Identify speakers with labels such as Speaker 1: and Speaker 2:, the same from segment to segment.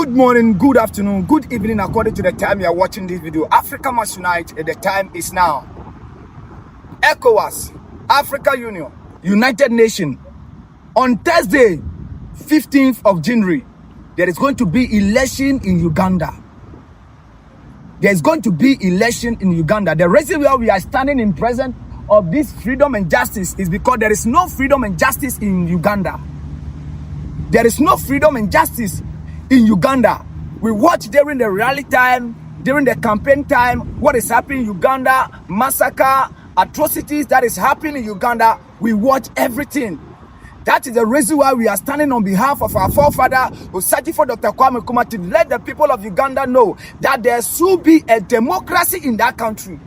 Speaker 1: Good morning, good afternoon, good evening, according to the time you are watching this video. Africa must unite, and the time is now. ECOWAS, Africa Union, United Nations. On Thursday, 15th of January, there is going to be election in Uganda. There is going to be election in Uganda. The reason why we are standing in presence of this freedom and justice is because there is no freedom and justice in Uganda. There is no freedom and justice in Uganda. We watch during the rally time, during the campaign time, what is happening in Uganda, massacre, atrocities that is happening in Uganda. We watch everything. That is the reason why we are standing on behalf of our forefather, Osajifo Dr. Kwame Nkrumah, to let the people of Uganda know that there should be a democracy in that country.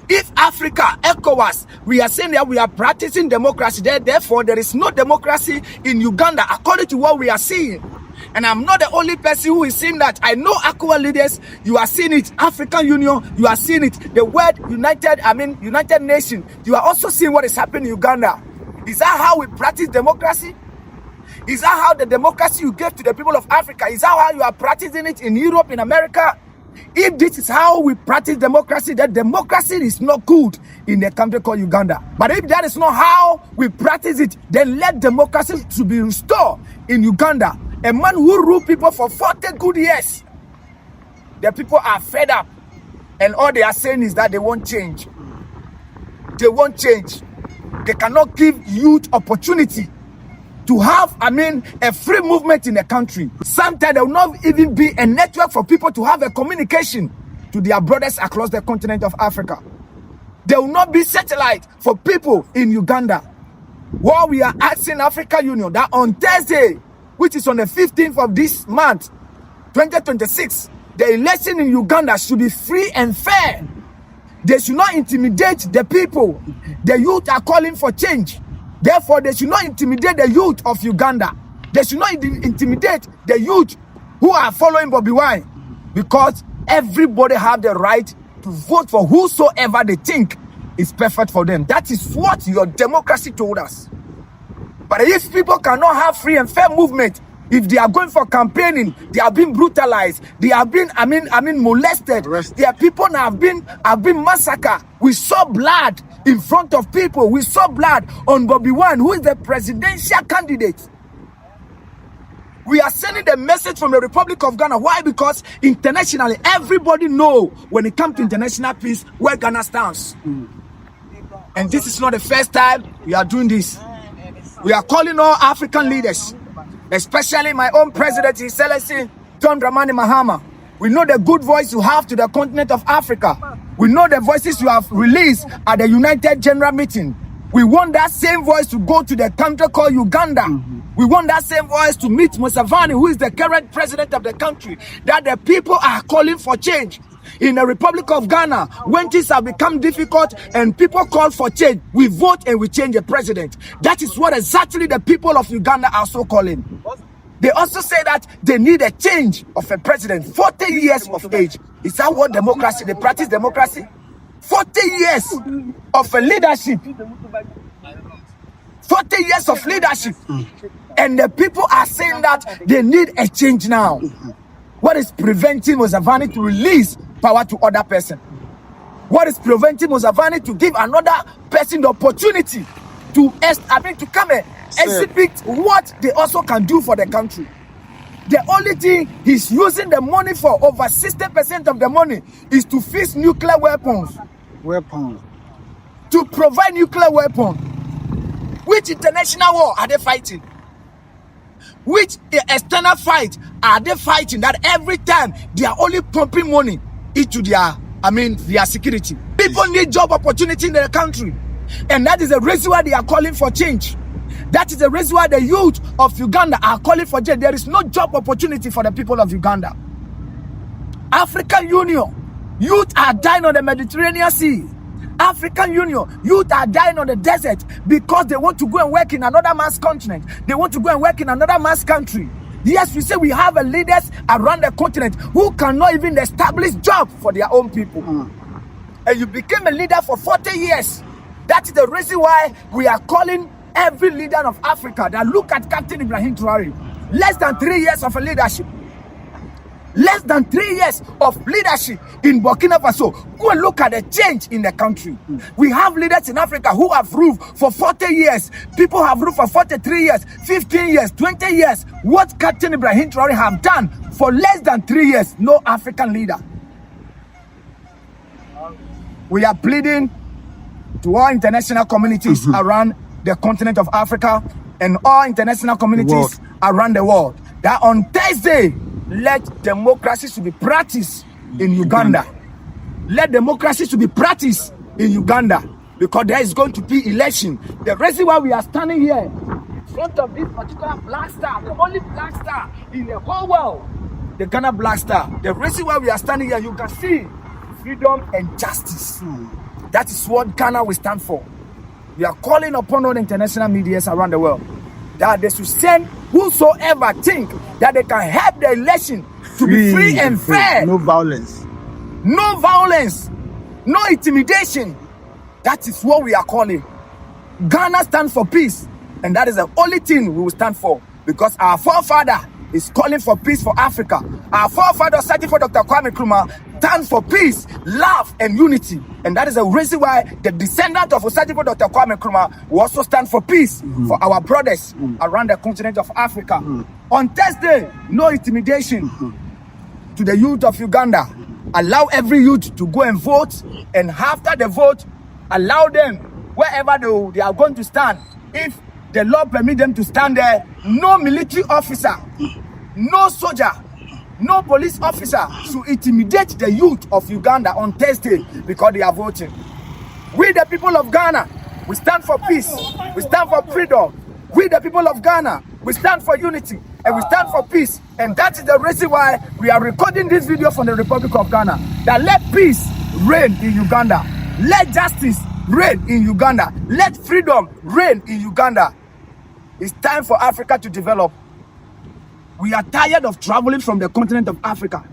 Speaker 1: If Africa, ECOWAS, we are saying that we are practicing democracy there, therefore there is no democracy in Uganda according to what we are seeing. And I'm not the only person who is seeing that. I know ECOWAS leaders, you are seeing it. African Union, you are seeing it. The word United Nations, you are also seeing what is happening in Uganda. Is that how we practice democracy? Is that how the democracy you give to the people of Africa? Is that how you are practicing it in Europe, in America? If this is how we practice democracy, then democracy is not good in a country called Uganda. But if that is not how we practice it, then let democracy to be restored in Uganda. A man who ruled people for 40 good years. The people are fed up. And all they are saying is that they won't change. They won't change. They cannot give youth opportunity to have, a free movement in the country. Sometimes there will not even be a network for people to have a communication to their brothers across the continent of Africa. There will not be satellite for people in Uganda. While we are asking Africa Union that on Thursday, which is on the 15th of this month, 2026, the election in Uganda should be free and fair. They should not intimidate the people. The youth are calling for change. Therefore, they should not intimidate the youth of Uganda. They should not intimidate the youth who are following Bobi Wine, because everybody have the right to vote for whosoever they think is perfect for them. That is what your democracy told us. But if people cannot have free and fair movement, if they are going for campaigning, they are being brutalized, they have been, molested. Their people have been massacred. We saw blood in front of people. We saw blood on Bobi Wine, who is the presidential candidate. We are sending the message from the Republic of Ghana. Why? Because internationally, everybody know when it comes to international peace, where Ghana stands. And this is not the first time we are doing this. We are calling all African leaders, especially my own president, His Excellency John Dramani Mahama. We know the good voice you have to the continent of Africa. We know the voices you have released at the United General Meeting. We want that same voice to go to the country called Uganda. We want that same voice to meet Museveni, who is the current president of the country, that the people are calling for change. In the Republic of Ghana, when things have become difficult and people call for change, we vote and we change the president. That is what exactly the people of Uganda are so calling. They also say that they need a change of a president, 40 years of age. Is that what democracy, they practice democracy? 40 years of a leadership. 40 years of leadership. And the people are saying that they need a change now. What is preventing Museveni to release power to other person? What is preventing Museveni to give another person the opportunity to come and exhibit what they also can do for the country? The only thing he's using the money for, over 60% of the money, is to fix nuclear weapons. To provide nuclear weapons. Which international war are they fighting? Which external fight are they fighting that every time they are only pumping money into their security? People need job opportunity in their country. And that is the reason why they are calling for change. That is the reason why the youth of Uganda are calling for change. There is no job opportunity for the people of Uganda. African Union, youth are dying on the Mediterranean Sea. African Union, youth are dying on the desert because they want to go and work in another man's continent. They want to go and work in another man's country. Yes, we say we have leaders around the continent who cannot even establish jobs for their own people. And you became a leader for 40 years. That is the reason why we are calling every leader of Africa that look at Captain Ibrahim Traore. Less than 3 years of a leadership. Less than 3 years of leadership in Burkina Faso. Go and look at the change in the country. We have leaders in Africa who have ruled for 40 years. People have ruled for 43 years, 15 years, 20 years. What Captain Ibrahim Traore have done for less than 3 years, no African leader. We are pleading to all international communities around the continent of Africa and all international communities around the world that on Thursday, let democracy to be practiced in Uganda. Let democracy to be practiced in Uganda, because there is going to be election. The reason why we are standing here in front of this particular black star, the only black star in the whole world, the Ghana Black Star. The reason why we are standing here, you can see freedom and justice. That is what Ghana will stand for. We are calling upon all the international medias around the world that they should send whosoever think that they can help the election to be free and fair.
Speaker 2: No violence.
Speaker 1: No violence. No intimidation. That is what we are calling. Ghana stands for peace. And that is the only thing we will stand for. Because our forefather is calling for peace for Africa. Our forefather, searching for Dr. Kwame Nkrumah, stands for peace, love, and unity. And that is the reason why the descendant of Osagyefo Dr. Kwame Nkrumah will also stand for peace for our brothers around the continent of Africa. On Thursday, no intimidation to the youth of Uganda. Allow every youth to go and vote, and after the vote, allow them wherever they are going to stand. If the law permits them to stand there, no military officer, no soldier, no police officer should intimidate the youth of Uganda on Thursday because they are voting. We, the people of Ghana, we stand for peace, we stand for freedom. We, the people of Ghana, we stand for unity and we stand for peace. And that is the reason why we are recording this video from the Republic of Ghana. That let peace reign in Uganda. Let justice reign in Uganda. Let freedom reign in Uganda. It's time for Africa to develop. We are tired of traveling from the continent of Africa.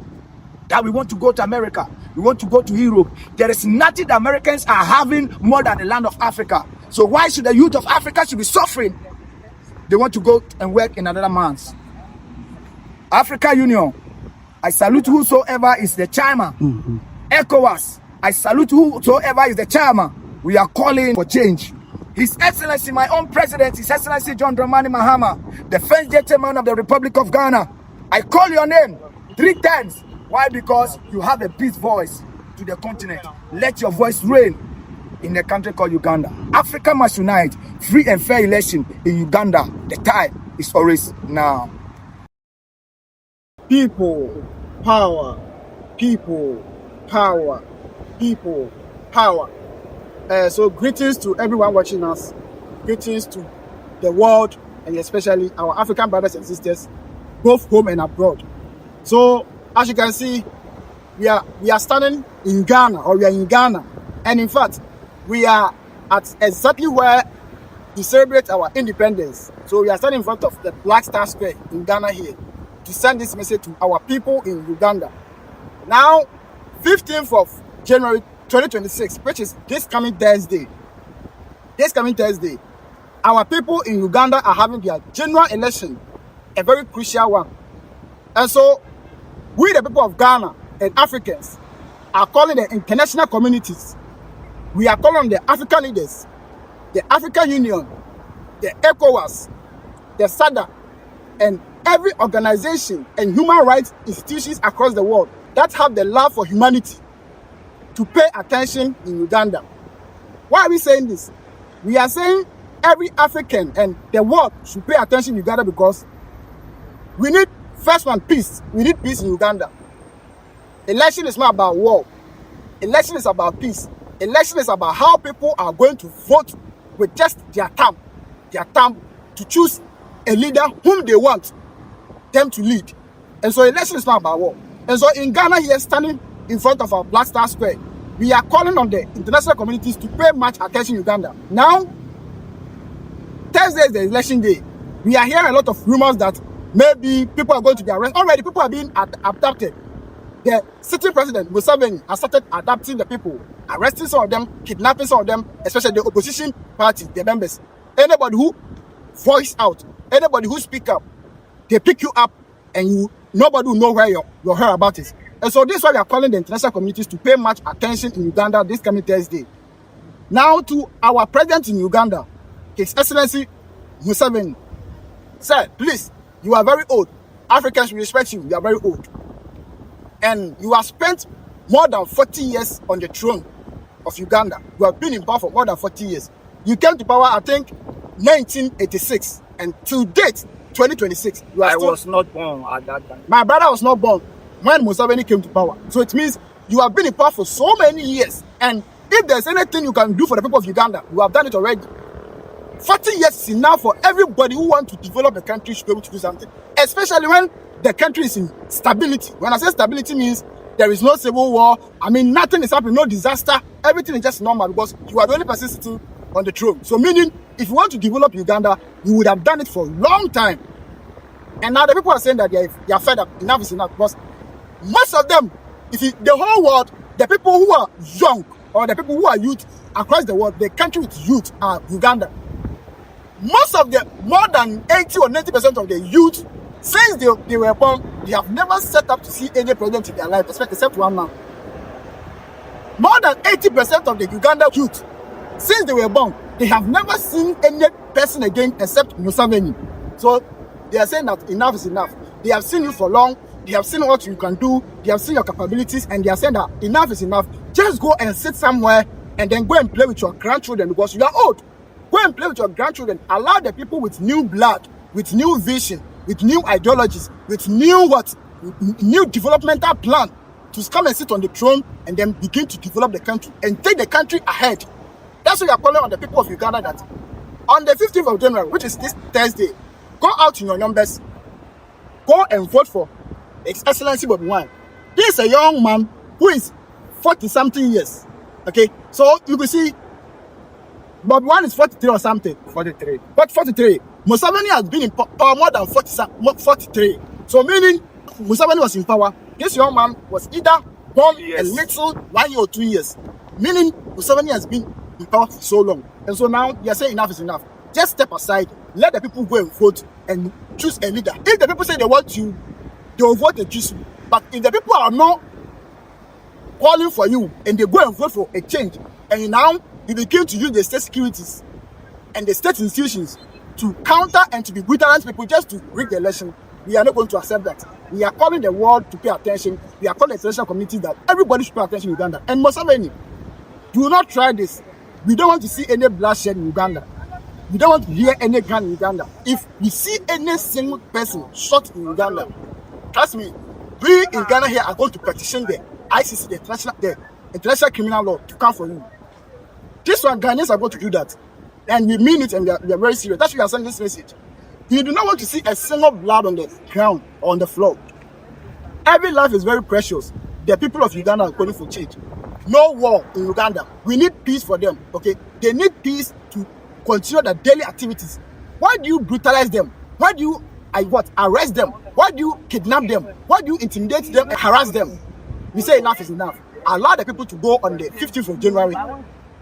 Speaker 1: That we want to go to America. We want to go to Europe. There is nothing the Americans are having more than the land of Africa. So why should the youth of Africa should be suffering? They want to go and work in another man's. Africa Union, I salute whosoever is the chairman. ECOWAS, I salute whosoever is the chairman. We are calling for change. His Excellency, my own president, His Excellency John Dramani Mahama, the first gentleman of the Republic of Ghana. I call your name 3 times. Why? Because you have a peace voice to the continent. Let your voice reign in the country called Uganda. Africa must unite. Free and fair election in Uganda. The time is always now.
Speaker 2: People, power. People, power. People, power. So greetings to everyone watching us. Greetings to the world, and especially our African brothers and sisters, both home and abroad. So as you can see, we are standing in Ghana, or we are in Ghana, and in fact, we are at exactly where we celebrate our independence. So we are standing in front of the Black Star Square in Ghana here to send this message to our people in Uganda. Now, 15th of January 2026, which is this coming Thursday, our people in Uganda are having their general election, a very crucial one. And so, we the people of Ghana and Africans are calling the international communities. We are calling the African leaders, the African Union, the ECOWAS, the SADC, and every organization and human rights institutions across the world that have the love for humanity to pay attention in Uganda. Why are we saying this? We are saying every African and the world should pay attention in Uganda because we need, first one, peace. We need peace in Uganda. Election is not about war. Election is about peace. Election is about how people are going to vote with just their thumb to choose a leader whom they want them to lead. And so election is not about war. And so in Ghana here, standing in front of our Black Star Square, we are calling on the international communities to pay much attention in Uganda. Now, Thursday is the election day. We are hearing a lot of rumors that maybe people are going to be arrested. Already, people are being abducted. The sitting president, Museveni, has started adapting the people, arresting some of them, kidnapping some of them, especially the opposition party, the members. Anybody who voice out, anybody who speak up, they pick you up and nobody will know where your whereabouts is. And so this is why we are calling the international communities to pay much attention in Uganda this coming Thursday. Now to our president in Uganda, His Excellency Museveni. Sir, please, you are very old. Africans will respect you. You are very old. And you have spent more than 40 years on the throne of Uganda. You have been in power for more than 40 years. You came to power, I think, 1986. And to date, 2026.
Speaker 1: I was not born at that time.
Speaker 2: My brother was not born when Museveni came to power. So it means you have been in power for so many years. And if there's anything you can do for the people of Uganda, you have done it already. 40 years is enough for everybody who wants to develop a country to be able to do something. Especially when the country is in stability. When I say stability means there is no civil war. I mean, nothing is happening, no disaster. Everything is just normal because you are the only person sitting on the throne. So meaning, if you want to develop Uganda, you would have done it for a long time. And now the people are saying that they are fed up. Enough is enough. Because most of them, the whole world, the people who are young or the people who are youth across the world, the country with youth are Uganda. Most of the, more than 80 or 90% of the youth, since they were born, they have never set up to see any president in their life, except one man. More than 80% of the Uganda youth, since they were born, they have never seen any person again except Museveni. So they are saying that enough is enough. They have seen you for long. They have seen what you can do. They have seen your capabilities, and they are saying that enough is enough. Just go and sit somewhere and then go and play with your grandchildren because you are old. Go and play with your grandchildren. Allow the people with new blood, with new vision, with new ideologies, with new developmental plan to come and sit on the throne and then begin to develop the country and take the country ahead. That's why we are calling on the people of Uganda that on the 15th of January, which is this Thursday, go out in your numbers, go and vote for His Excellency Bobi Wine. This is a young man who is 40-something years. Okay, so you can see Bobi Wine is 43 or something.
Speaker 1: 43.
Speaker 2: But 43. Museveni has been in power more than 43. So meaning Museveni was in power. This young man was either born a little 1 year or 2 years. Meaning Museveni has been in power for so long. And so now you are saying enough is enough. Just step aside. Let the people go and vote and choose a leader. If the people say they want you, they will vote and choose you. But if the people are not calling for you and they go and vote for a change, and now you begin to use the state securities and the state institutions to counter and to be brutalize people just to rig the election, we are not going to accept that. We are calling the world to pay attention. We are calling the international community that everybody should pay attention in Uganda. And Museveni, do not try this. We don't want to see any bloodshed in Uganda. We don't want to hear any gun in Uganda. If we see any single person shot in Uganda, trust me, we in Ghana here are going to petition the ICC, the International Criminal Law, to come for you. This one, Ghanaians are going to do that. And we mean it, and we are very serious. That's why we are sending this message. You do not want to see a single blood on the ground or on the floor. Every life is very precious. The people of Uganda are calling for change. No war in Uganda. We need peace for them, okay? They need peace to continue their daily activities. Why do you brutalize them? Why do you arrest them? Why do you kidnap them? Why do you intimidate them and harass them? We say enough is enough. Allow the people to go on the 15th of January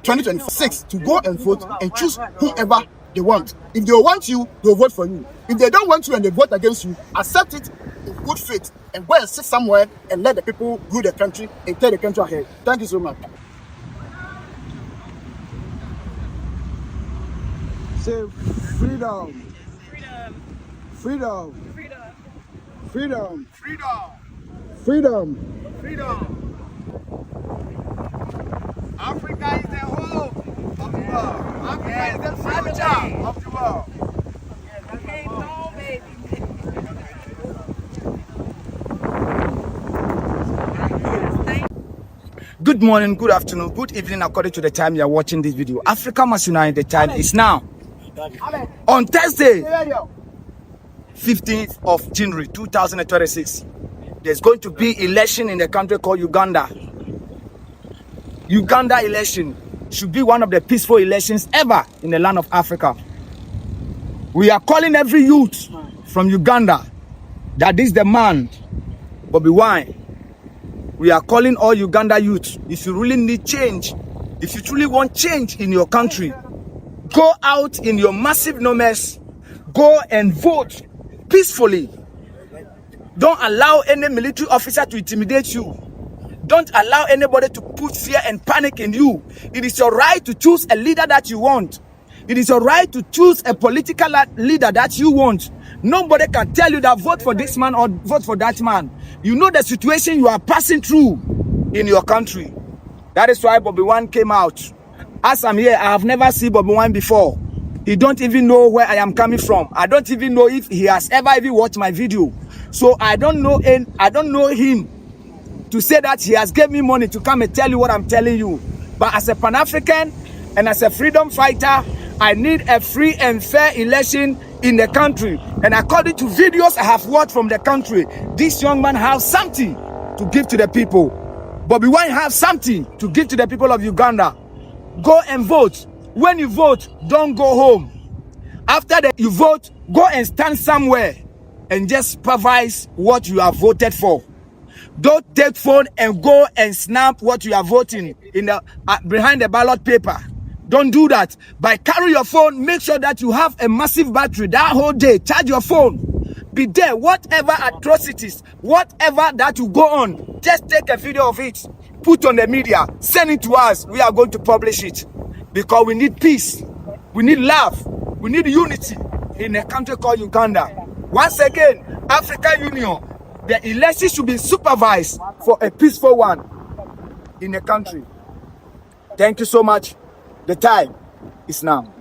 Speaker 2: 2026 to go and vote and choose whoever they want. If they want you, they'll vote for you. If they don't want you and they vote against you, accept it in good faith and go and sit somewhere and let the people rule the country and take the country ahead. Thank you so much. Say freedom. Freedom. Freedom. Freedom. Freedom. Freedom. Freedom. Africa is the home of the world. Africa is the future of the world.
Speaker 3: Okay, no, baby.
Speaker 1: Good morning, good afternoon, good evening, according to the time you are watching this video. Africa must unite. The time is now. On Thursday, 15th of January 2026, there's going to be election in the country called Uganda. Uganda election should be one of the peaceful elections ever in the land of Africa. We are calling every youth from Uganda that is the man, Bobi Wine. We are calling all Uganda youth. If you really need change, if you truly want change in your country, go out in your massive numbers, go and vote peacefully. Don't allow any military officer to intimidate you. Don't allow anybody to put fear and panic in you. It is your right to choose a leader that you want. It is your right to choose a political leader that you want. Nobody can tell you that vote for this man or vote for that man. You know the situation you are passing through in your country. That is why Bobby Wine came out. As I'm here, I have never seen Bobby Wine before. He don't even know where I am coming from. I don't even know if he has ever even watched my video. So I don't know him to say that he has given me money to come and tell you what I'm telling you. But as a Pan-African and as a freedom fighter, I need a free and fair election in the country. And according to videos I have watched from the country, this young man has something to give to the people. Bobby Wine has something to give to the people of Uganda. Go and vote. When you vote, don't go home. After that you vote, go and stand somewhere and just supervise what you have voted for. Don't take phone and go and snap what you are voting in the behind the ballot paper. Don't do that. But carry your phone. Make sure that you have a massive battery that whole day. Charge your phone. Be there. Whatever atrocities, whatever that you go on, just take a video of it. Put on the media. Send it to us. We are going to publish it. Because we need peace. We need love. We need unity in a country called Uganda. Once again, African Union, the election should be supervised for a peaceful one in the country. Thank you so much. The time is now.